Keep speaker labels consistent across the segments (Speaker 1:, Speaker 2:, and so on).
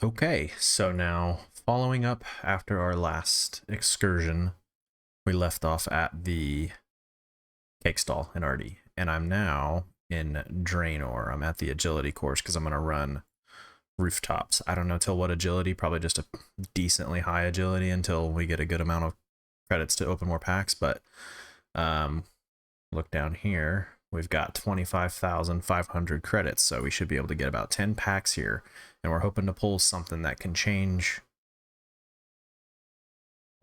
Speaker 1: Okay, so now following up after our last excursion, we left off at the cake stall in Ardy, and I'm now in Draenor. I'm at the agility course because I'm going to run rooftops. I don't know till what agility, probably just a decently high agility until we get a good amount of credits to open more packs, but look down here. We've got 25,500 credits, so we should be able to get about 10 packs here. And we're hoping to pull something that can change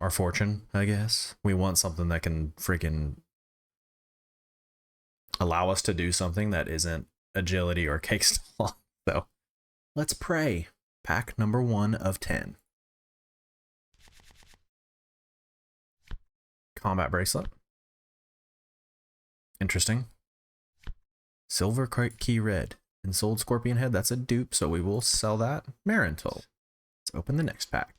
Speaker 1: our fortune, I guess. We want something that can freaking allow us to do something that isn't agility or cake stall. So let's pray. Pack number 1 of 10. Combat bracelet. Interesting. Silver key red. And sold scorpion head. That's a dupe, so we will sell that. Marintal. Let's open the next pack.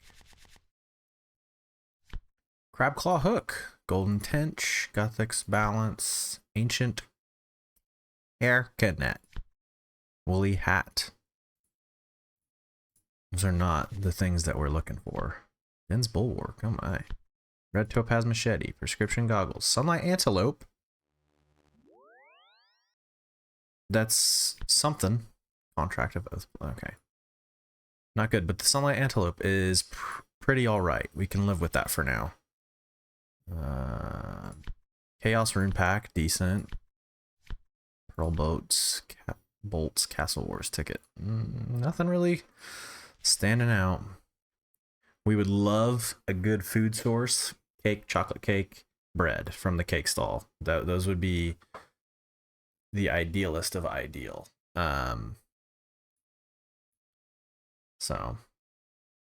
Speaker 1: Crab claw hook. Golden tench. Gothic's balance. Ancient haircut net. Woolly hat. Those are not the things that we're looking for. Ben's bulwark. Oh my. Red topaz machete. Prescription goggles. Sunlight antelope. That's something. Contract of oath. Okay. Not good, but the sunlight antelope is pretty alright. We can live with that for now. Chaos rune pack. Decent. Pearl bolts. Castle wars ticket. Nothing really standing out. We would love a good food source. Cake, chocolate cake, bread from the cake stall. Those would be the idealist of ideal. So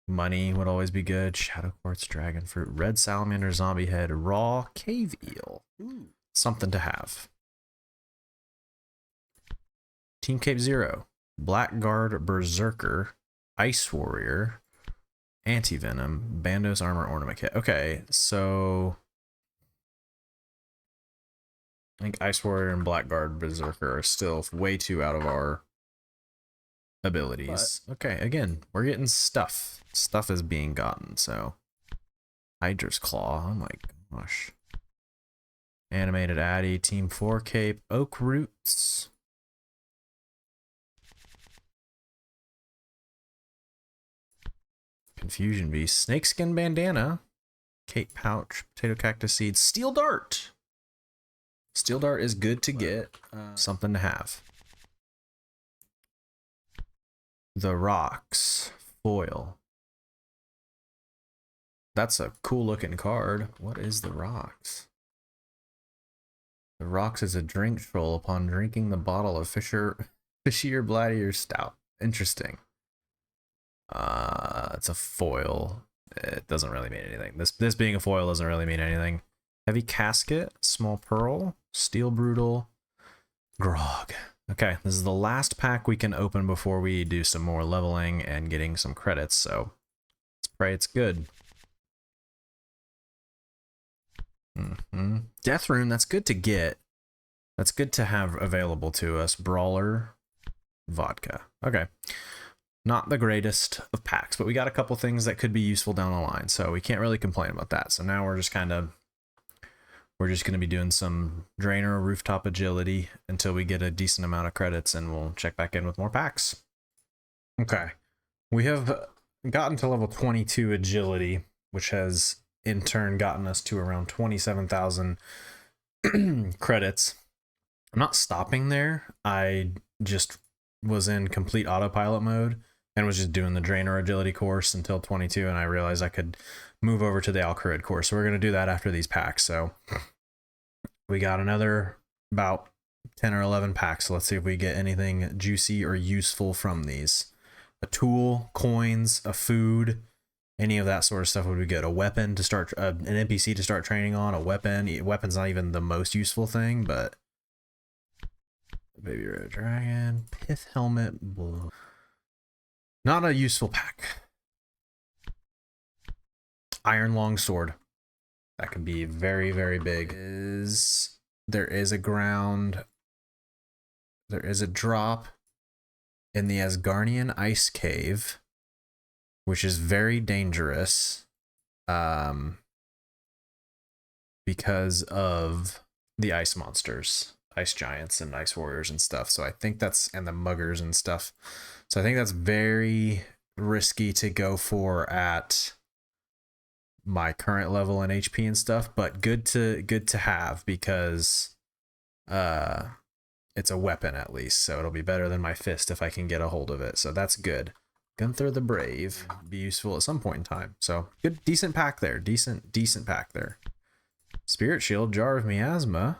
Speaker 1: money would always be good. Shadow quartz, dragon fruit, red salamander, zombie head, raw cave eel. Something to have. Team Cape Zero, Blackguard Berserker, Ice Warrior, Anti-Venom, Bandos Armor Ornament Kit. Okay, so I think Ice Warrior and Blackguard Berserker are still way too out of our abilities. But okay, again, we're getting stuff. Stuff is being gotten, so. Hydra's Claw, oh my gosh. Animated Addy, Team 4 Cape, Oak Roots. Confusion Beast, Snakeskin Bandana, Cape Pouch, Potato Cactus Seeds, Steel Dart. Steel Dart is good to get, something to have. The Rocks, foil. That's a cool looking card. What is the Rocks? The Rocks is a drink troll upon drinking the bottle of fishier bladdier stout. Interesting. It's a foil. It doesn't really mean anything. This being a foil doesn't really mean anything. Heavy Casket, Small Pearl, Steel Brutal, Grog. Okay, this is the last pack we can open before we do some more leveling and getting some credits, so let's pray it's good. Death Rune, that's good to get. That's good to have available to us. Brawler, Vodka. Okay. Not the greatest of packs, but we got a couple things that could be useful down the line, so we can't really complain about that. So now we're just going to be doing some Draenor rooftop agility until we get a decent amount of credits, and we'll check back in with more packs. Okay. We have gotten to level 22 agility, which has in turn gotten us to around 27,000 credits. I'm not stopping there. I just was in complete autopilot mode and was just doing the Draenor agility course until 22, and I realized I could move over to the Alcarid course. So we're going to do that after these packs. So we got another about 10 or 11 packs. So let's see if we get anything juicy or useful from these. A tool, coins, a food, any of that sort of stuff would be good. A weapon to start, an NPC to start training on, a weapon. Weapon's not even the most useful thing, but Baby Red Dragon, Pith Helmet, Blue. Not a useful pack. Iron Longsword. That could be very, very big. There is a ground. There is a drop in the Asgarnian Ice Cave. which is very dangerous because of the ice monsters, ice giants and ice warriors and stuff. So I think that's, and the muggers and stuff. So I think that's very risky to go for at my current level in HP and stuff, but good to have because it's a weapon at least, so it'll be better than my fist if I can get a hold of it. So that's good. Gunther the Brave, be useful at some point in time. So good, decent pack there. Decent pack there. Spirit Shield, Jar of Miasma,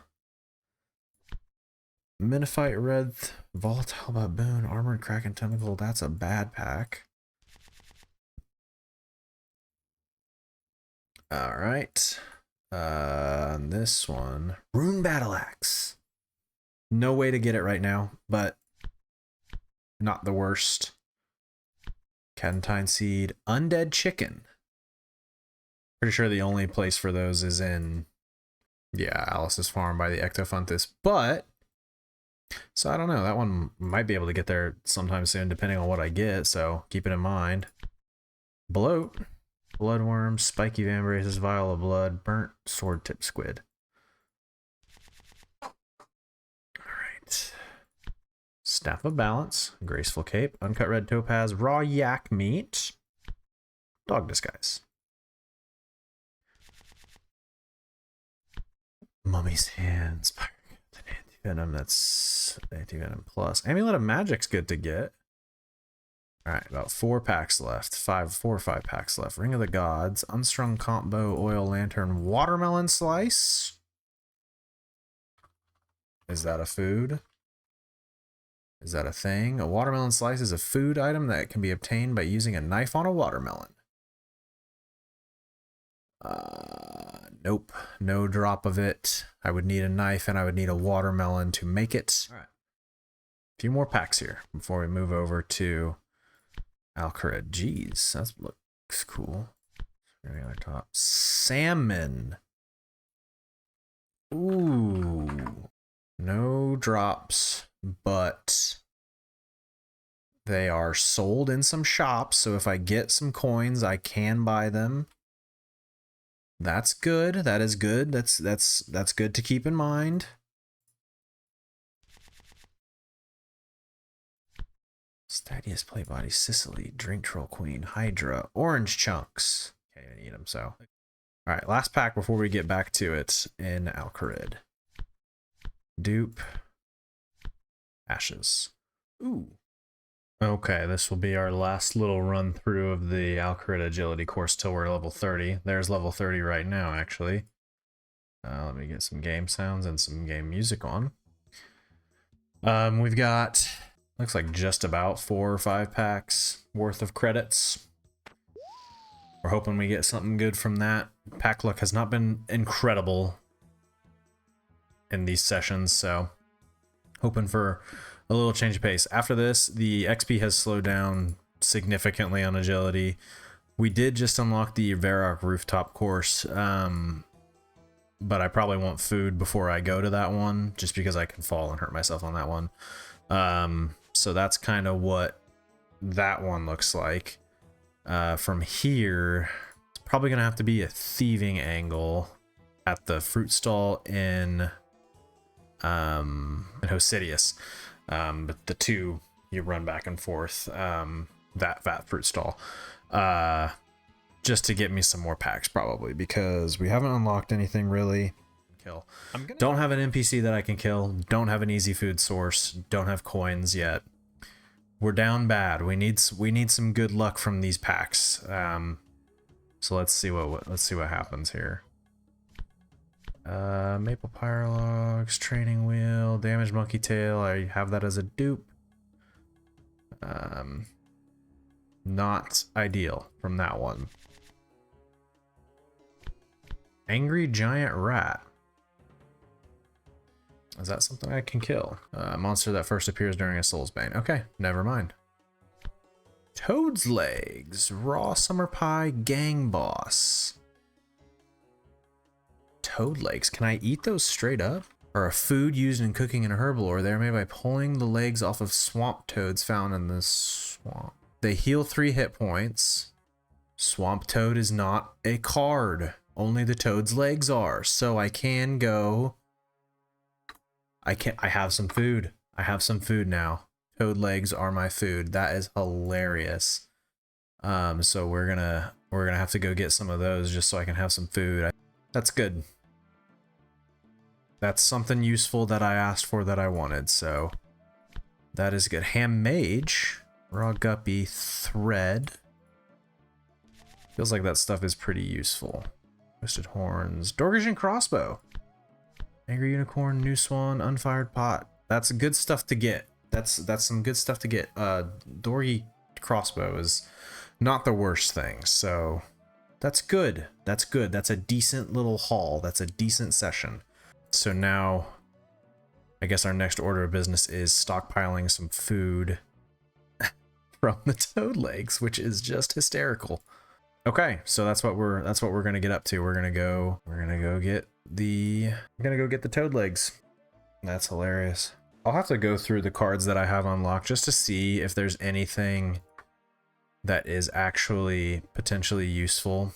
Speaker 1: Minophyte Red, Volatile Baboon, Armored Kraken Tentacle. That's a bad pack. All right. This one, Rune Battle Axe. No way to get it right now, but not the worst. Cadentine Seed, Undead Chicken. Pretty sure the only place for those is in, yeah, Alice's Farm by the Ectophuntus, but so I don't know, that one might be able to get there sometime soon depending on what I get, so keep it in mind. Bloat, Bloodworm, Spiky Vambraces, Vial of Blood, Burnt Sword Tip Squid. Alright. Staff of Balance, Graceful Cape, Uncut Red Topaz, Raw Yak Meat, Dog Disguise. Mummy's Hands, Anti-Venom, that's Anti-Venom Plus. Amulet of Magic's good to get. Alright, about 4 packs left. 4 or 5 packs left. Ring of the Gods, Unstrung Combo, Oil Lantern, Watermelon Slice. Is that a food? Is that a thing? A watermelon slice is a food item that can be obtained by using a knife on a watermelon. Nope, no drop of it. I would need a knife and I would need a watermelon to make it. All right. A few more packs here before we move over to Alcarid. Jeez, that looks cool. Top. Salmon. Ooh. No drops, but they are sold in some shops, so if I get some coins, I can buy them. That's good. That is good. That's good to keep in mind. Stadius Plate Body, Sicily, Drink Troll Queen, Hydra, Orange Chunks. Can't even eat them, so. All right, last pack before we get back to it in Alcarid. Dupe. Ashes. Ooh. Okay, this will be our last little run through of the Alcarid Agility course till we're level 30. There's level 30 right now, actually. Let me get some game sounds and some game music on. We've got, looks like just about 4 or 5 packs worth of credits. We're hoping we get something good from that. Pack luck has not been incredible in these sessions, so hoping for a little change of pace. After this, the XP has slowed down significantly on agility. We did just unlock the Varrock rooftop course, but I probably want food before I go to that one, just because I can fall and hurt myself on that one. So that's kind of what that one looks like. From here, it's probably gonna have to be a thieving angle at the fruit stall in Hosidius. But the two you run back and forth, that fruit stall, just to get me some more packs probably, because we haven't unlocked anything really. Kill. Don't have an NPC that I can kill. Don't have an easy food source. Don't have coins yet. We're down bad. We need some good luck from these packs. So let's see what happens here. Maple Pyrologs, Training Wheel, Damaged Monkey Tail. I have that as a dupe. Not ideal from that one. Angry Giant Rat. Is that something I can kill? Monster that first appears during a Soul's Bane. Okay, never mind. Toad's Legs, Raw Summer Pie, Gang Boss. Toad legs. Can I eat those straight up? Or a food used in cooking in a herbal lore. They are made by pulling the legs off of swamp toads found in the swamp. They heal 3 hit points. Swamp Toad is not a card. Only the toad's legs are. So I can go. I have some food. I have some food now. Toad legs are my food. That is hilarious. So we're gonna have to go get some of those just so I can have some food. That's good. That's something useful that I asked for that I wanted, so that is good. Ham Mage, Raw Guppy, Thread. Feels like that stuff is pretty useful. Twisted Horns, Dorgish Crossbow, Angry Unicorn, New Swan, Unfired Pot. That's good stuff to get. That's some good stuff to get. Dorgy Crossbow is not the worst thing, so that's good. That's good. That's a decent little haul. That's a decent session. So now, I guess our next order of business is stockpiling some food from the toad legs, which is just hysterical. Okay, so that's what we're gonna get up to. We're gonna go get the toad legs. That's hilarious. I'll have to go through the cards that I have unlocked just to see if there's anything that is actually potentially useful.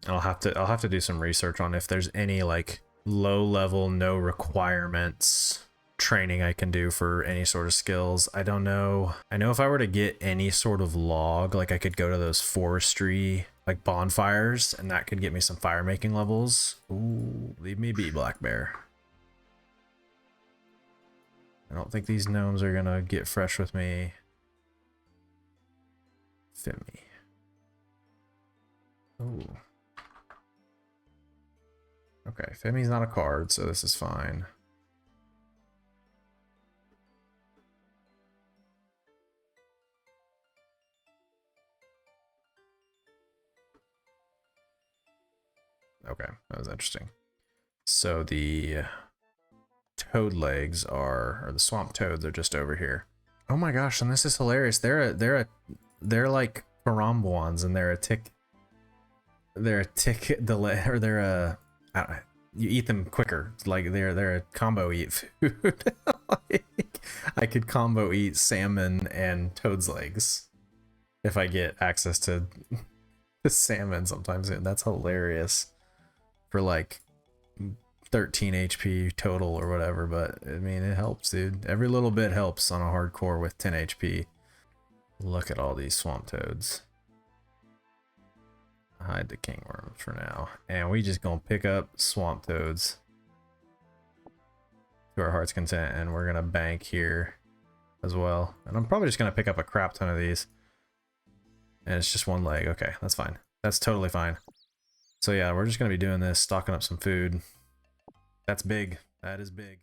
Speaker 1: And I'll have to do some research on if there's any like low level, no requirements training I can do for any sort of skills. I don't know. I know if I were to get any sort of log, like I could go to those forestry like bonfires and that could get me some fire making levels. Ooh, leave me be, Black Bear. I don't think these gnomes are gonna get fresh with me. Fit me. Ooh. Okay, Femi's not a card, so this is fine. Okay, that was interesting. So the toad legs or the swamp toads are just over here. Oh my gosh, and this is hilarious. They're like Parambwans, and they're a tick delay, or they're a, I don't know, you eat them quicker. Like they're a combo eat food. Like, I could combo eat salmon and toad's legs if I get access to the salmon sometimes. That's hilarious for like 13 HP total or whatever, but I mean, it helps, dude. Every little bit helps on a hardcore with 10 HP. Look at all these swamp toads. Hide the king worms for now, and we just gonna pick up swamp toads to our heart's content, and we're gonna bank here as well. And I'm probably just gonna pick up a crap ton of these, and it's just one leg. Okay, that's fine. That's totally fine. So yeah, we're just gonna be doing this, stocking up some food. That's big. That is big.